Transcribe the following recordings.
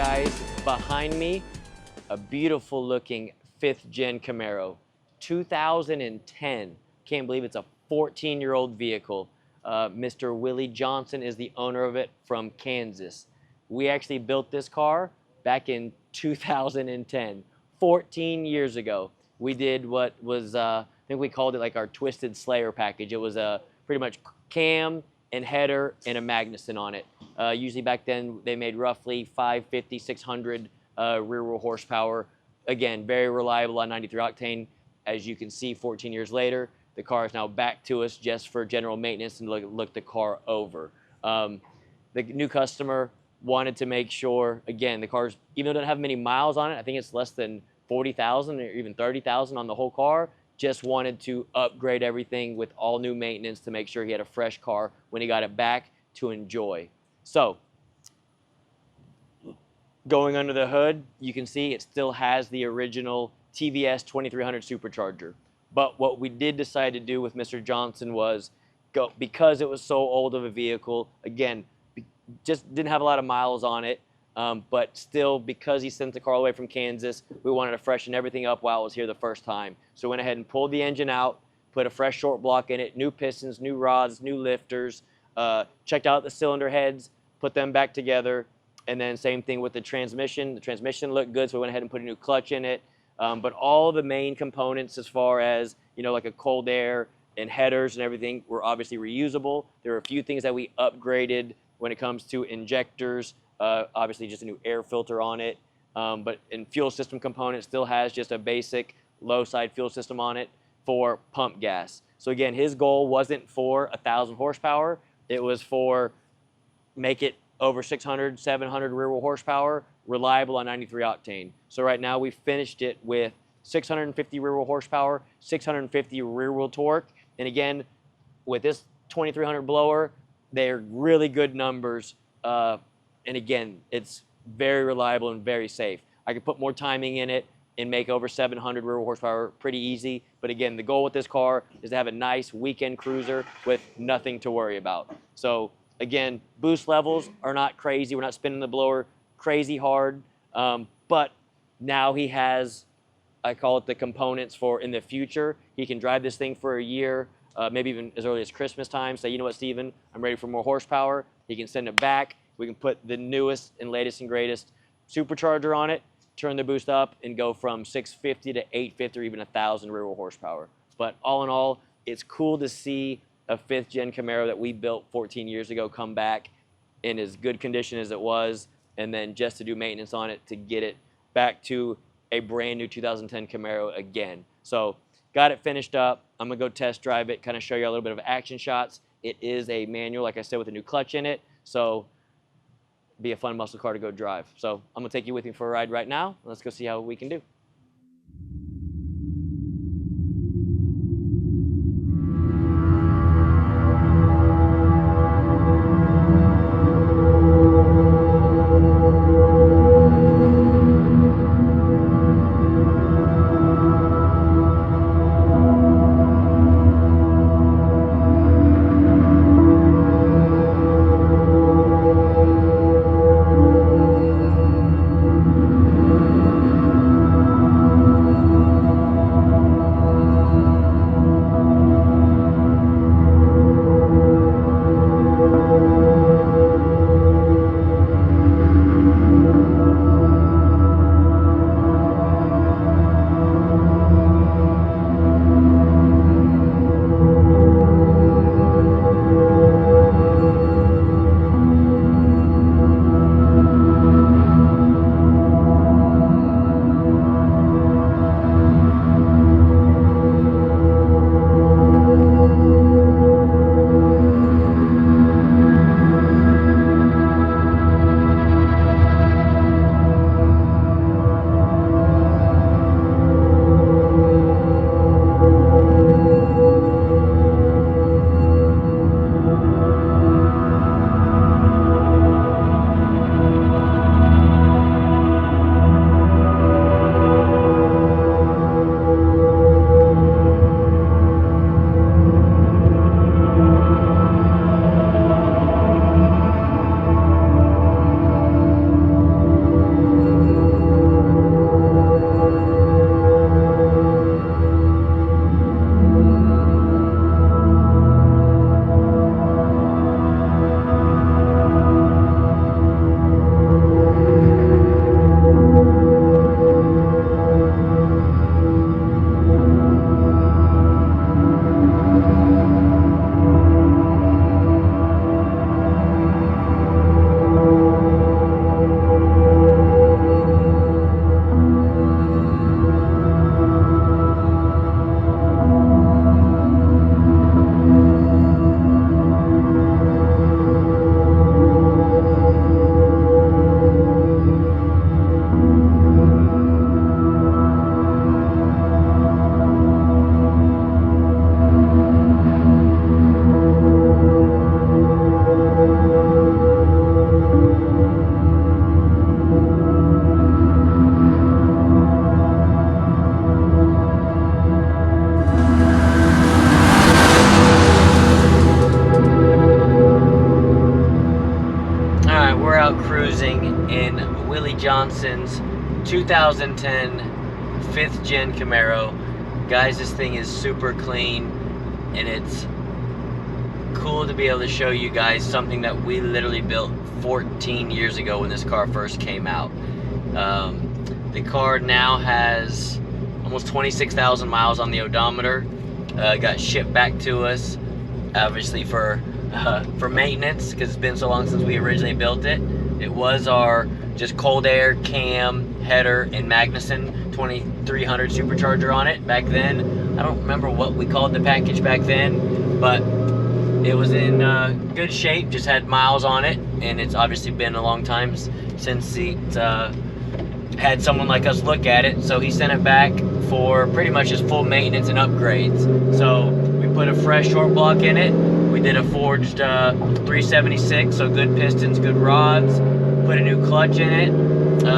guys, behind me, a beautiful looking 5th gen Camaro, 2010. Can't believe it's a 14-year-old vehicle. Mr. Willie Johnson is the owner of it from Kansas. We actually built this car back in 2010, 14 years ago. We did what was, I think we called it like our Twisted Slayer package. It was pretty much cam and header and a Magnuson on it. Usually back then they made roughly 550, 600 rear wheel horsepower. Again, very reliable on 93 octane. As you can see, 14 years later, the car is now back to us just for general maintenance and look the car over. The new customer wanted to make sure, again, the car's, even though it doesn't have many miles on it, I think it's less than 40,000 or even 30,000 on the whole car, just wanted to upgrade everything with all new maintenance to make sure he had a fresh car when he got it back to enjoy. So, going under the hood, you can see it still has the original TVS 2300 Supercharger. But what we did decide to do with Mr. Johnson was, because it was so old of a vehicle, again, just didn't have a lot of miles on it, but still, because he sent the car away from Kansas, we wanted to freshen everything up while it was here the first time. So we went ahead and pulled the engine out, put a fresh short block in it, new pistons, new rods, new lifters, checked out the cylinder heads, put them back together, and then same thing with the transmission. The transmission looked good, so we went ahead and put a new clutch in it. But all the main components, as far as, you know, like a cold air and headers and everything, were obviously reusable. There were a few things that we upgraded when it comes to injectors, obviously just a new air filter on it. But in fuel system component, still has just a basic low side fuel system on it for pump gas. So again, his goal wasn't for 1,000 horsepower. It was for make it over 600, 700 rear wheel horsepower, reliable on 93 octane. So right now we finished it with 650 rear wheel horsepower, 650 rear wheel torque. And again, with this 2300 blower, they're really good numbers. And again, it's very reliable and very safe. I could put more timing in it and make over 700 rear wheel horsepower pretty easy. But again, the goal with this car is to have a nice weekend cruiser with nothing to worry about. So again, boost levels are not crazy. We're not spinning the blower crazy hard. But now he has, I call it the components for in the future. He can drive this thing for a year, maybe even as early as Christmas time. Say, you know what, Steven, I'm ready for more horsepower. He can send it back. We can put the newest and latest and greatest supercharger on it, turn the boost up, and go from 650 to 850 or even 1,000 rear wheel horsepower. But all in all, it's cool to see a 5th gen Camaro that we built 14 years ago come back in as good condition as it was, and then just to do maintenance on it to get it back to a brand new 2010 Camaro again. So got it finished up. I'm gonna go test drive it, kind of show you a little bit of action shots. It is a manual, like I said, with a new clutch in it. So be a fun muscle car to go drive. So I'm gonna take you with me for a ride right now. Let's go see how we can do. Willie Johnson's 2010 5th Gen Camaro. Guys, this thing is super clean, and it's cool to be able to show you guys something that we literally built 14 years ago when this car first came out. The car now has almost 26,000 miles on the odometer. Got shipped back to us, obviously for maintenance, because it's been so long since we originally built it. It was our just cold air cam header and Magnuson 2300 supercharger on it back then. I don't remember what we called the package back then, but it was in good shape, just had miles on it, and it's obviously been a long time since it had someone like us look at it, so he sent it back for pretty much just full maintenance and upgrades. So we put a fresh short block in it, we did a forged 376, so good pistons, good rods, put a new clutch in it,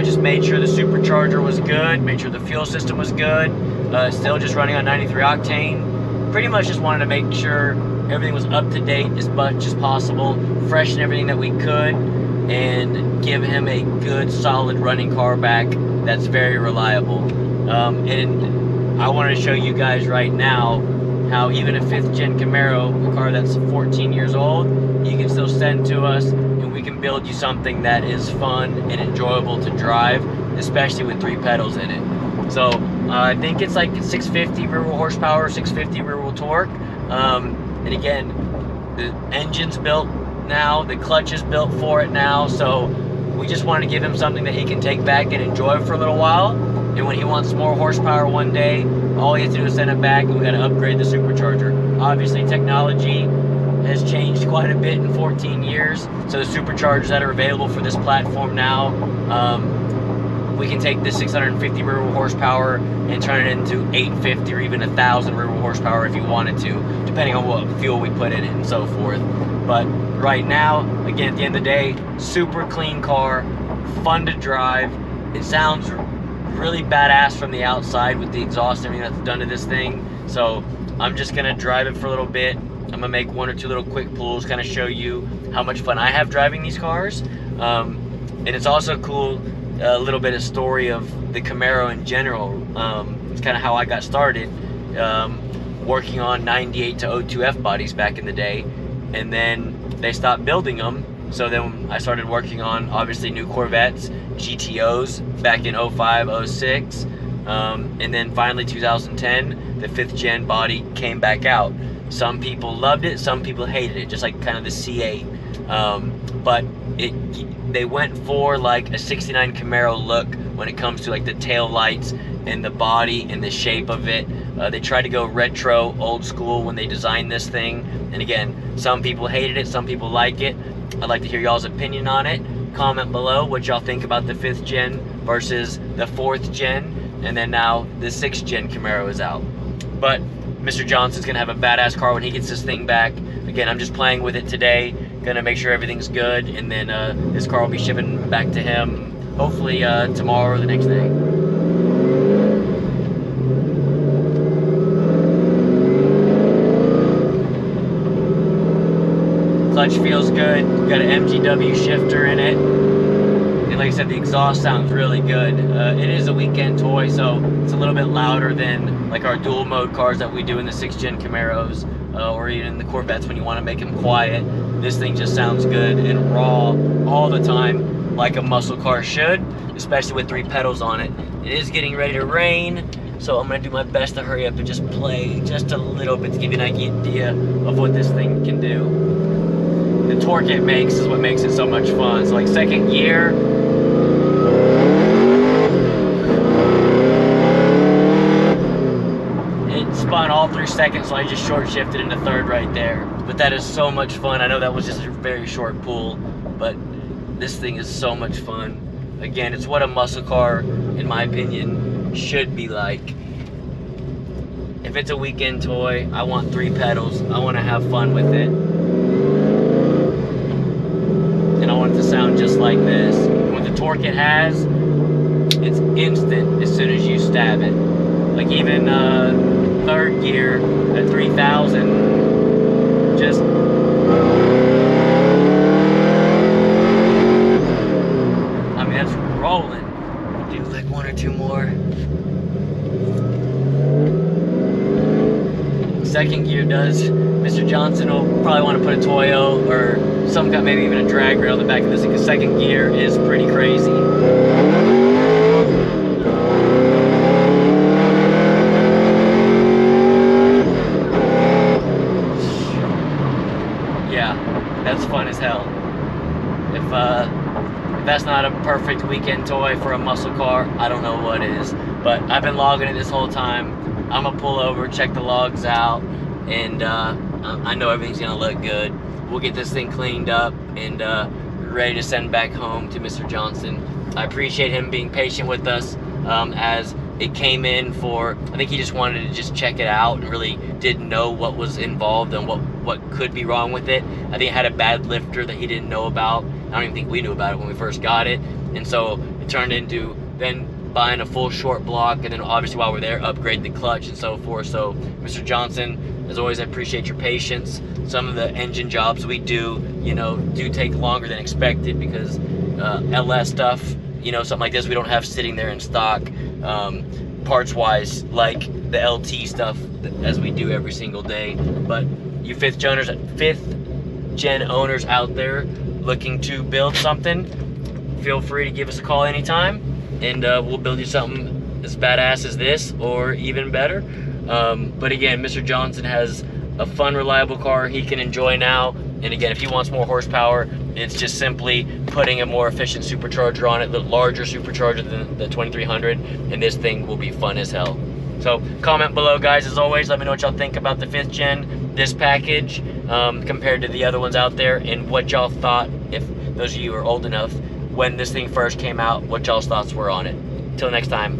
just made sure the supercharger was good, made sure the fuel system was good, still just running on 93 octane. Pretty much just wanted to make sure everything was up to date as much as possible, freshen everything that we could, and give him a good solid running car back that's very reliable. And I wanted to show you guys right now how even a 5th Gen Camaro, a car that's 14 years old, you can still send to us and we can build you something that is fun and enjoyable to drive, especially with 3 pedals in it. So I think it's like 650 rear wheel horsepower, 650 rear wheel torque. And again, the engine's built now, the clutch is built for it now, so we just wanted to give him something that he can take back and enjoy for a little while. And when he wants more horsepower one day, all he has to do is send it back, and we got to upgrade the supercharger. Obviously, technology has changed quite a bit in 14 years, so the superchargers that are available for this platform now, we can take this 650 rear wheel horsepower and turn it into 850 or even 1,000 rear wheel horsepower if you wanted to, depending on what fuel we put in it and so forth. But right now, again, at the end of the day, super clean car, fun to drive. It sounds really badass from the outside with the exhaust and everything that's done to this thing. So I'm just gonna drive it for a little bit. I'm gonna make 1 or 2 little quick pulls, kind of show you how much fun I have driving these cars. And it's also cool, a little bit of story of the Camaro in general. It's kind of how I got started, working on 98 to 02 F bodies back in the day, and then they stopped building them. So then I started working on obviously new Corvettes, GTOs back in 05, 06, and then finally 2010, the 5th Gen body came back out. Some people loved it, some people hated it, just like kind of the C8. But they went for like a 69 Camaro look when it comes to like the tail lights and the body and the shape of it. They tried to go retro, old school when they designed this thing. And again, some people hated it, some people like it. I'd like to hear y'all's opinion on it. Comment below what y'all think about the 5th Gen versus the 4th Gen. And then now the 6th Gen Camaro is out. But Mr. Johnson's gonna have a badass car when he gets this thing back. Again, I'm just playing with it today. Gonna make sure everything's good, and then this car will be shipping back to him hopefully tomorrow or the next day. Clutch feels good, got an MGW shifter in it, and like I said, the exhaust sounds really good. It is a weekend toy, so it's a little bit louder than like our dual mode cars that we do in the 6th Gen Camaros, or even the Corvettes when you want to make them quiet. This thing just sounds good and raw all the time, like a muscle car should, especially with 3 pedals on it. It is getting ready to rain, so I'm gonna do my best to hurry up and just play just a little bit to give you an idea of what this thing can do. The torque it makes is what makes it so much fun. So like 2nd gear, it spun all through 2nd, so I just short shifted into 3rd right there. But that is so much fun. I know that was just a very short pull, but this thing is so much fun. Again, it's what a muscle car, in my opinion, should be like. If it's a weekend toy, I want 3 pedals. I want to have fun with it. And I want it to sound just like this. And with the torque it has, it's instant as soon as you stab it. Like even 3rd gear at 3,000, just I mean, that's raw. rolling. Do like 1 or 2 more. Second gear does. Mr. Johnson will probably want to put a Toyo or some kind, maybe even a drag rail on the back of this, because second gear is pretty crazy. Yeah, that's fun as hell. If that's not a perfect weekend toy for a muscle car, I don't know what is. But I've been logging it this whole time. I'm gonna pull over, check the logs out, and I know everything's gonna look good. We'll get this thing cleaned up and ready to send back home to Mr. Johnson. I appreciate him being patient with us as it came in for, I think he just wanted to just check it out and really didn't know what was involved and what could be wrong with it. I think it had a bad lifter that he didn't know about. I don't even think we knew about it when we first got it. And so it turned into then buying a full short block, and then obviously while we're there, upgrade the clutch and so forth. So Mr. Johnson, as always, I appreciate your patience. Some of the engine jobs we do, do take longer than expected because LS stuff, something like this, we don't have sitting there in stock parts-wise like the LT stuff as we do every single day. But you fifth gen owners out there looking to build something, feel free to give us a call anytime, and we'll build you something as badass as this or even better. But again, Mr. Johnson has a fun, reliable car he can enjoy now. And again, if he wants more horsepower, it's just simply putting a more efficient supercharger on it, the larger supercharger than the 2300, and this thing will be fun as hell. So comment below, guys, as always. Let me know what y'all think about the 5th gen, this package, compared to the other ones out there, and what y'all thought, if those of you are old enough, when this thing first came out, what y'all's thoughts were on it. Till next time.